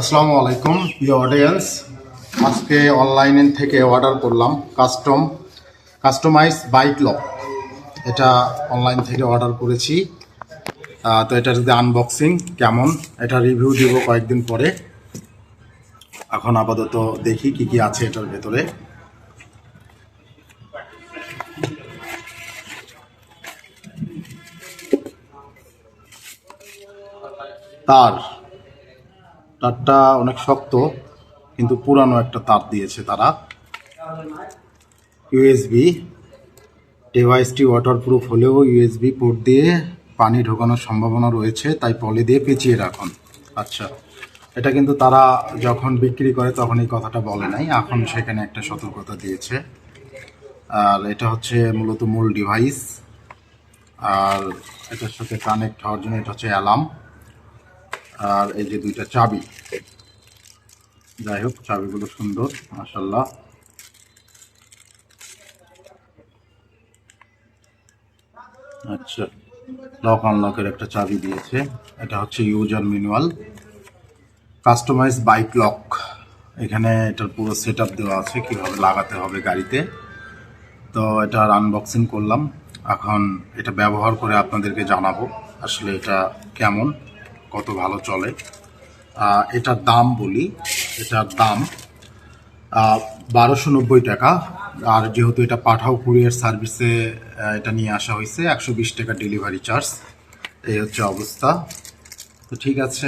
আসসালামু আলাইকুম প্রিয় অডিয়েন্স। আজকে অনলাইন থেকে অর্ডার করলাম কাস্টমাইজ বাইক লক। এটা অনলাইন থেকে অর্ডার করেছি। তো এটার যদি আনবক্সিং কেমন, এটা রিভিউ দিব কয়েকদিন পরে। এখন আপাতত দেখি কি কি আছে এটার ভেতরে। তারটা অনেক শক্ত, কিন্তু পুরানো একটা তার দিয়েছে তারা। ইউএসবি, ডিভাইসটি ওয়াটারপ্রুফ হলেও ইউএসবি পোর্ট দিয়ে পানি ঢোকানোর সম্ভাবনা রয়েছে, তাই পলি দিয়ে পেঁচিয়ে রাখুন। আচ্ছা, এটা কিন্তু তারা যখন বিক্রি করে তখন এই কথাটা বলে নাই, এখন সেখানে একটা সতর্কতা দিয়েছে। আর এটা হচ্ছে মূলত মূল ডিভাইস। আর এটার সাথে কানেক্ট হওয়ার জন্য এটা হচ্ছে অ্যালার্ম। আর এই যে দুইটা চাবি, যাই হোক চাবিগুলো সুন্দর মাশাআল্লাহ। আচ্ছা, লক আনলকের একটা চাবি দিয়েছে। এটা হচ্ছে user manual, customize bike lock. এখানে এটার পুরো সেট আপ দেওয়া আছে কিভাবে লাগাতে হবে গাড়িতে। তো এটার আনবক্সিং করলাম, এখন এটা ব্যবহার করে আপনাদেরকে জানাবো আসলে এটা কেমন, কত ভালো চলে। এটার দাম বলি, এটার দাম 1290 টাকা। আর যেহেতু এটা পাঠাও কুরিয়ার সার্ভিসে এটা নিয়ে আসা হয়েছে, 120 টাকা ডেলিভারি চার্জ। এই হচ্ছে অবস্থা। তো ঠিক আছে।